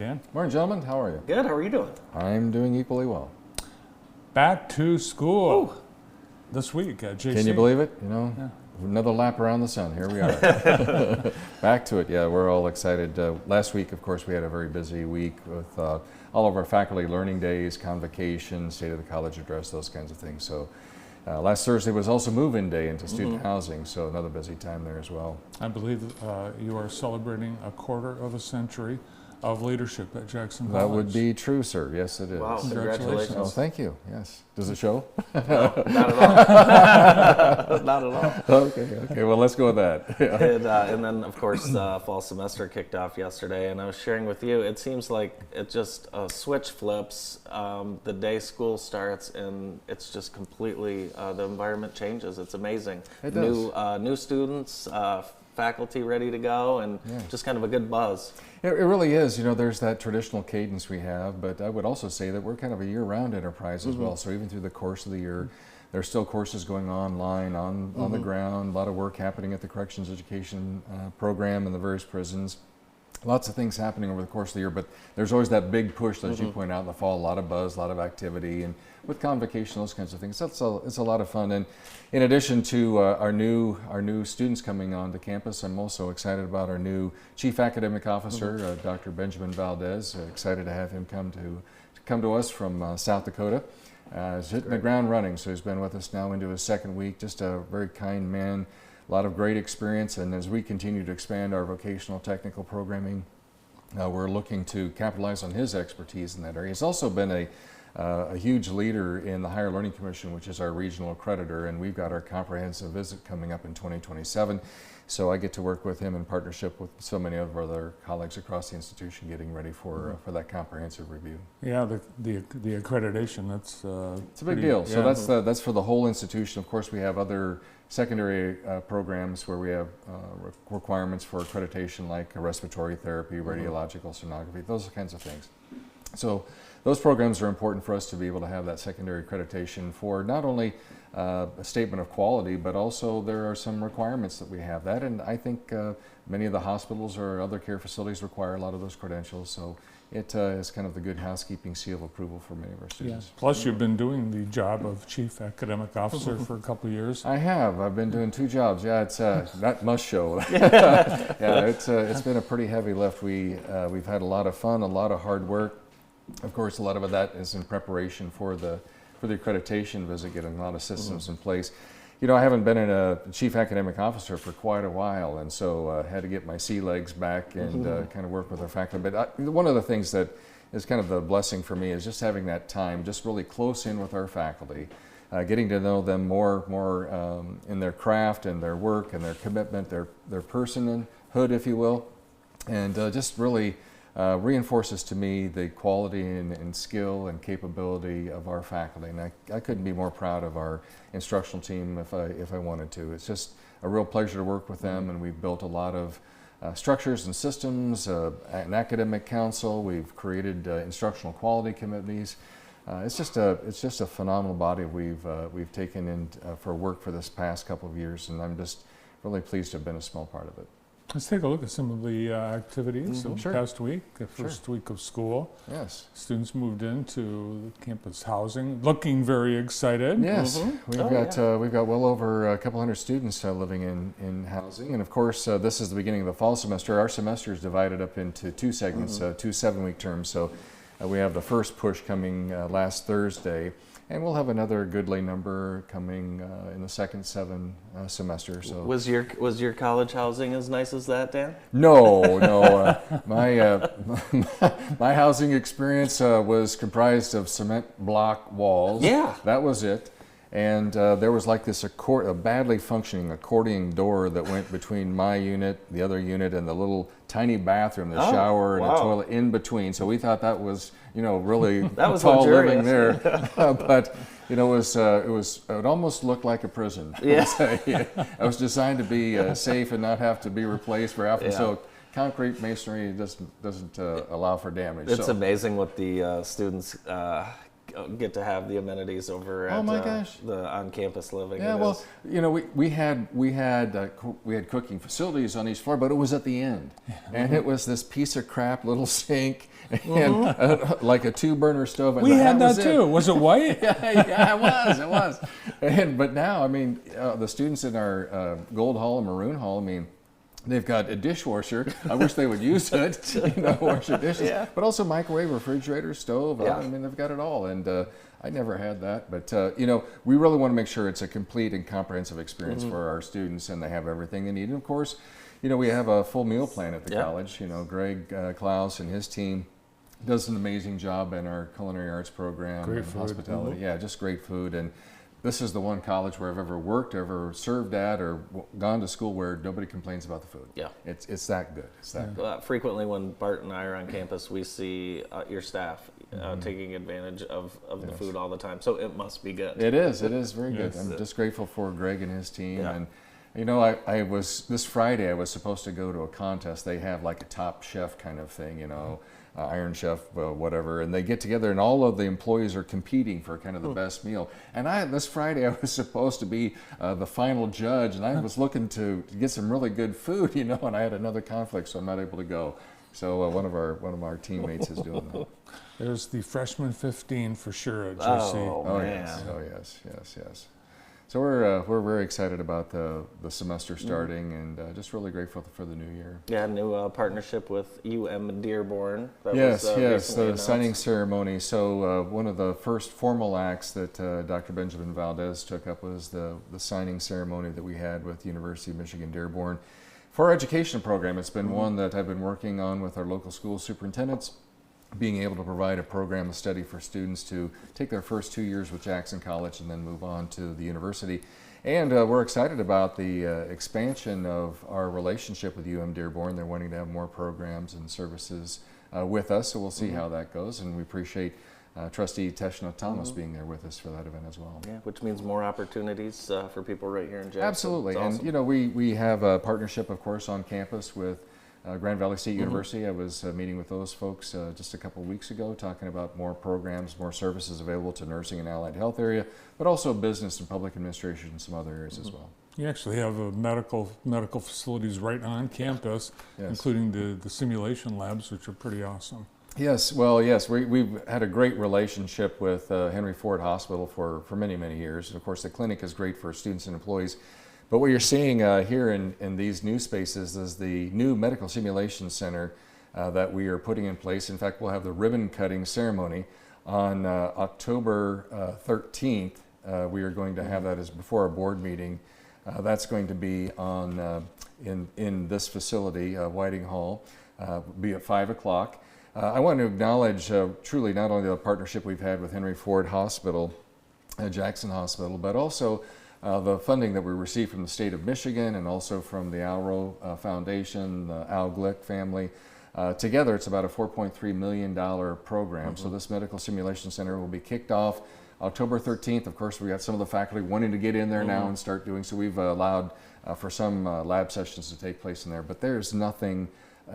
Dan? Morning, gentlemen. How are you? Good. How are you doing? I'm doing equally well. Back to school this week at JC. Can you believe it? Another lap around the sun. Here we are. Back to it. Yeah, we're all excited. Last week, of course, we had a very busy week with all of our faculty learning days, convocation, State of the College address, those kinds of things. So last Thursday was also move-in day into student housing, so another busy time there as well. I believe you are celebrating a quarter of a century of leadership at Jackson College. That would be true, sir. Yes, it is. Wow, Congratulations. Oh, thank you. Yes. Does it show? No, not at all. Not at all. Okay. Well, let's go with that. And then, of course, fall semester kicked off yesterday, and I was sharing with you, it seems like it just switch flips the day school starts, and it's just completely, the environment changes. It's amazing. It does. New students, faculty ready to go, and just kind of a good buzz. It really is. There's that traditional cadence we have, but I would also say that we're kind of a year-round enterprise as well. So even through the course of the year, there's still courses going online, on the ground, a lot of work happening at the corrections education program in the various prisons. Lots of things happening over the course of the year, but there's always that big push, as you point out, in the fall, a lot of buzz, a lot of activity, and with convocation, those kinds of things. It's a lot of fun. And in addition to our new students coming onto campus, I'm also excited about our new Chief Academic Officer, Dr. Benjamin Valdez. Excited to have him come to us from South Dakota. He's hitting the ground running, so he's been with us now into his second week. Just a very kind man. A lot of great experience, and as we continue to expand our vocational technical programming, we're looking to capitalize on his expertise in that area. He's also been a huge leader in the Higher Learning Commission, which is our regional accreditor, and we've got our comprehensive visit coming up in 2027. So I get to work with him in partnership with so many of our other colleagues across the institution getting ready for that comprehensive review. Yeah, the accreditation, that's it's a big deal. So that's for the whole institution. Of course, we have other secondary programs where we have requirements for accreditation like respiratory therapy, radiological sonography, those kinds of things. So those programs are important for us to be able to have that secondary accreditation for not only a statement of quality, but also there are some requirements that we have that, and I think many of the hospitals or other care facilities require a lot of those credentials, so it is kind of the good housekeeping seal of approval for many of our students. Yeah. Plus you've been doing the job of Chief Academic Officer for a couple of years. I have. I've been doing 2 jobs. Yeah, it's that must show. Yeah, it's been a pretty heavy lift. We've had a lot of fun, a lot of hard work. Of course, a lot of that is in preparation for the accreditation visit, getting a lot of systems in place. I haven't been a chief academic officer for quite a while, and so had to get my sea legs back and kind of work with our faculty. But one of the things that is kind of the blessing for me is just having that time, just really close in with our faculty, getting to know them more in their craft and their work and their commitment, their personhood, if you will, and just really reinforces to me the quality and skill and capability of our faculty, and I couldn't be more proud of our instructional team if I wanted to. It's just a real pleasure to work with them, and we've built a lot of structures and systems, an academic council. We've created instructional quality committees. It's just a phenomenal body we've taken in for work for this past couple of years, and I'm just really pleased to have been a small part of it. Let's take a look at some of the activities of the past week, the first week of school. Yes. Students moved into campus housing, looking very excited. Yes, we've got well over a couple hundred students living in housing, and of course this is the beginning of the fall semester. Our semester is divided up into 2 segments, 2 7-week terms. So we have the first push coming last Thursday, and we'll have another goodly number coming in the second 7 semester. So was your college housing as nice as that, Dan? No. My housing experience was comprised of cement block walls. Yeah, that was it. And there was like this a badly functioning accordion door that went between my unit, the other unit, and the little tiny bathroom, the shower, and the toilet in between. So we thought that was, really that was tall luxurious. living there. But it almost looked like a prison. Yeah. It was designed to be safe and not have to be replaced very often. So concrete masonry doesn't allow for damage. It's amazing what the students get to have the amenities over at Oh my gosh. the on-campus living. Yeah, It well, is. you know, we had cooking facilities on each floor, but it was at the end, and it was this piece of crap little sink and like a 2-burner stove. And We had that was too. Was it white? yeah, it was. But now, I mean, the students in our Gold Hall and Maroon Hall, I mean, they've got a dishwasher. I wish they would use it, wash their dishes. Yeah. But also microwave, refrigerator, stove. Yeah. I mean, they've got it all. And I never had that. But, we really want to make sure it's a complete and comprehensive experience for our students, and they have everything they need. And of course, we have a full meal plan at the college. Greg Klaus and his team does an amazing job in our culinary arts program. Great and food. hospitality. Yeah, just great food. And this is the one college where I've ever worked, ever served at, or gone to school where nobody complains about the food. Yeah. It's that good. It's that good. Frequently when Bart and I are on campus, we see your staff taking advantage of the food all the time. So it must be good. It is very good. Yes. I'm just grateful for Greg and his team. Yeah. And I was this Friday. I was supposed to go to a contest. They have like a Top Chef kind of thing, Iron Chef, whatever, and they get together, and all of the employees are competing for kind of the best meal. And this Friday, I was supposed to be the final judge, and I was looking to get some really good food, and I had another conflict, so I'm not able to go. So one of our teammates is doing that. There's the freshman 15 for sure at JC. Oh, man. Yes. Oh yes. So we're very excited about the semester starting, and just really grateful for the new year. Yeah, new partnership with Dearborn. That Yes, was, recently the announced. signing ceremony. So one of the first formal acts that Dr. Benjamin Valdez took up was the signing ceremony that we had with University of Michigan Dearborn. For our education program, it's been one that I've been working on with our local school superintendents, being able to provide a program of study for students to take their first 2 years with Jackson College and then move on to the university. And we're excited about the expansion of our relationship with Dearborn. They're wanting to have more programs and services with us, so we'll see how that goes. And we appreciate Trustee Teshna Thomas being there with us for that event as well. Yeah, which means more opportunities for people right here in Jackson. Absolutely. It's awesome. And we have a partnership, of course, on campus with Grand Valley State University. I was meeting with those folks just a couple of weeks ago, talking about more programs, more services available to nursing and allied health area, but also business and public administration and some other areas as well. You actually have medical facilities right on campus, Yes. including the simulation labs, which are pretty awesome. Yes, well, yes, we've had a great relationship with Henry Ford Hospital for many, many years. Of course, the clinic is great for students and employees. But what you're seeing here in these new spaces is the new medical simulation center that we are putting in place. In fact, we'll have the ribbon cutting ceremony on October 13th. We are going to have that as before our board meeting. That's going to be on in this facility, Whiting Hall, be at 5 o'clock. I want to acknowledge truly not only the partnership we've had with Henry Ford Hospital, Jackson Hospital, but also the funding that we received from the state of Michigan and also from the Alro Foundation, the Al Glick family. Together, it's about a $4.3 million program. So this medical simulation center will be kicked off October 13th. Of course, we got some of the faculty wanting to get in there now and start doing, so we've allowed for some lab sessions to take place in there. But there's nothing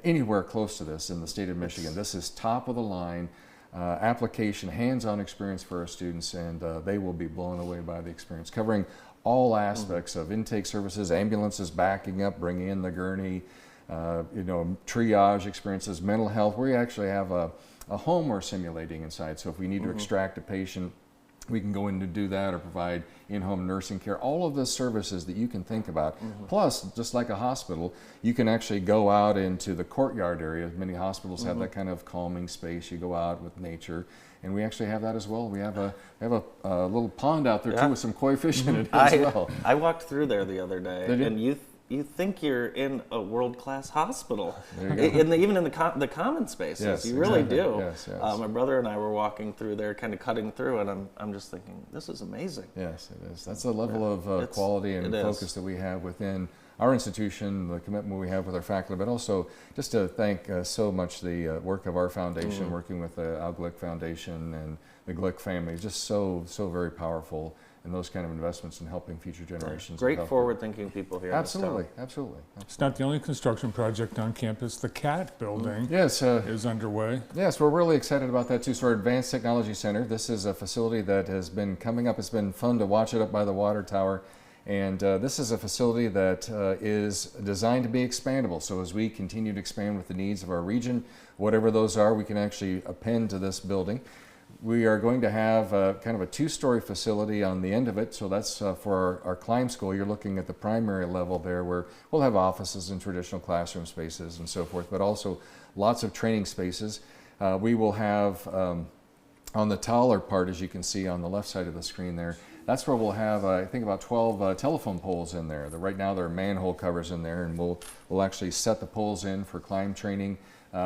anywhere close to this in the state of Michigan. This is top of the line. Application, hands-on experience for our students, and they will be blown away by the experience, covering all aspects of intake services, ambulances backing up, bringing in the gurney, triage experiences, mental health. We actually have a home we're simulating inside, so if we need to extract a patient, we can go in to do that or provide in-home nursing care. All of the services that you can think about. Plus, just like a hospital, you can actually go out into the courtyard area. Many hospitals have that kind of calming space. You go out with nature, and we actually have that as well. We have a little pond out there too with some koi fish in it as well. I walked through there the other day, Did you? and you think you're in a world-class hospital, There you go. even in the common spaces. Yes, you really exactly. do. Yes, yes. My brother and I were walking through there, kind of cutting through, and I'm just thinking, this is amazing. Yes, it is. That's a level of It's- quality and it is. focus that we have within our institution, the commitment we have with our faculty, but also just to thank so much the work of our foundation, working with the Al Glick Foundation and the Glick family, just so very powerful in those kind of investments in helping future generations. Great forward-thinking people here. Absolutely, in this town. absolutely. It's not the only construction project on campus. The CAT building Yes, is underway. yes, we're really excited about that too. So our Advanced Technology Center, this is a facility that has been coming up. It's been fun to watch it up by the water tower. And this is a facility that is designed to be expandable. So as we continue to expand with the needs of our region, whatever those are, we can actually append to this building. We are going to have kind of a two-story facility on the end of it. So that's for our climb school. You're looking at the primary level there, where we'll have offices and traditional classroom spaces and so forth, but also lots of training spaces. We will have on the taller part, as you can see on the left side of the screen there, that's where we'll have, I think, about 12 telephone poles in there. Right now there are manhole covers in there, and we'll actually set the poles in for climb training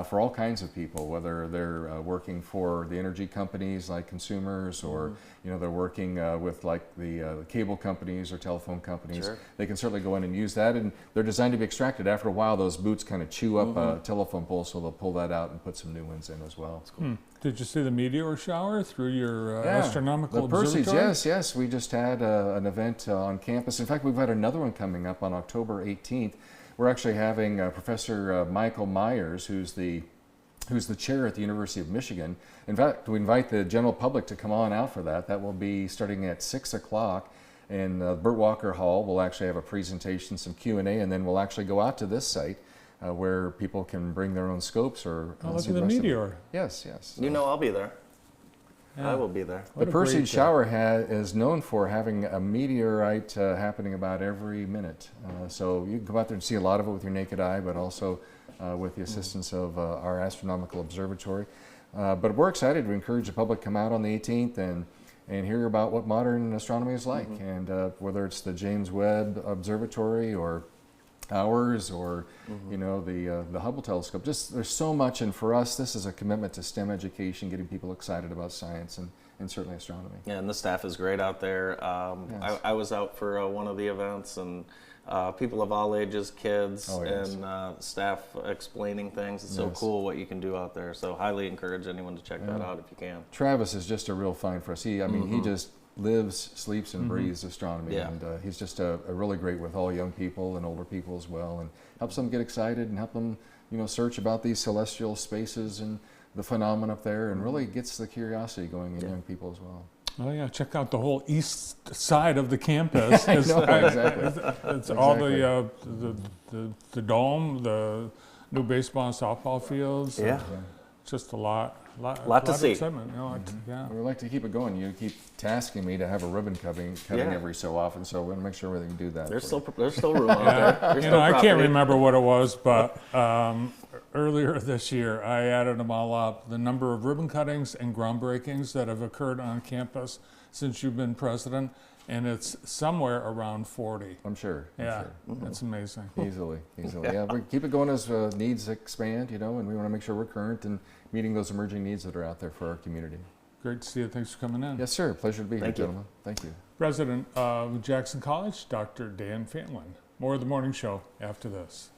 for all kinds of people, whether they're working for the energy companies like consumers, or they're working with like the cable companies or telephone companies. Sure. They can certainly go in and use that, and they're designed to be extracted. After a while, those boots kind of chew up a telephone pole, so they'll pull that out and put some new ones in as well. That's cool. Did you see the meteor shower through your astronomical the observatory? Perseus, yes. We just had an event on campus. In fact, we've got another one coming up on October 18th. We're actually having Professor Michael Myers, who's the chair at the University of Michigan. In fact, we invite the general public to come on out for that. That will be starting at 6 o'clock in Burt Walker Hall. We'll actually have a presentation, some Q&A, and then we'll actually go out to this site where people can bring their own scopes or look see at the rest of it. meteor. Yes, yes. You know, I'll be there. Yeah. I will be there. What The a Perseid great, shower is known for having a meteorite happening about every minute. So you can go out there and see a lot of it with your naked eye, but also with the assistance of our astronomical observatory. But we're excited to encourage the public to come out on the 18th and hear about what modern astronomy is like. And whether it's the James Webb Observatory or ours, or the Hubble telescope. Just there's so much, and for us, this is a commitment to STEM education, getting people excited about science and certainly astronomy. Yeah, and the staff is great out there. Yes. I was out for one of the events, and people of all ages, kids, yes. and staff explaining things. It's so Yes. cool what you can do out there. So highly encourage anyone to check that out if you can. Travis is just a real find for us. He just lives, sleeps, and breathes astronomy, Yeah. and he's just a really great with all young people and older people as well, and helps them get excited and help them search about these celestial spaces and the phenomena up there, and really gets the curiosity going in young people as well. Oh yeah, check out the whole east side of the campus. I know, exactly. It's all the dome, the new baseball and softball fields. Yeah. Just a lot to see. Of excitement. Yeah. We like to keep it going. You keep tasking me to have a ribbon cutting Yeah. every so often, so we're going to make sure we can do that. There's for still room out there. There's still I can't property. remember what it was, but earlier this year I added them all up. The number of ribbon cuttings and groundbreakings that have occurred on campus since you've been president, and it's somewhere around 40. I'm sure. Yeah, that's amazing. Easily. Yeah, we keep it going as needs expand, and we want to make sure we're current and meeting those emerging needs that are out there for our community. Great to see you. Thanks for coming in. Yes, sir. Pleasure to be here, Thank you. gentlemen. Thank you. President of Jackson College, Dr. Dan Phelan. More of the morning show after this.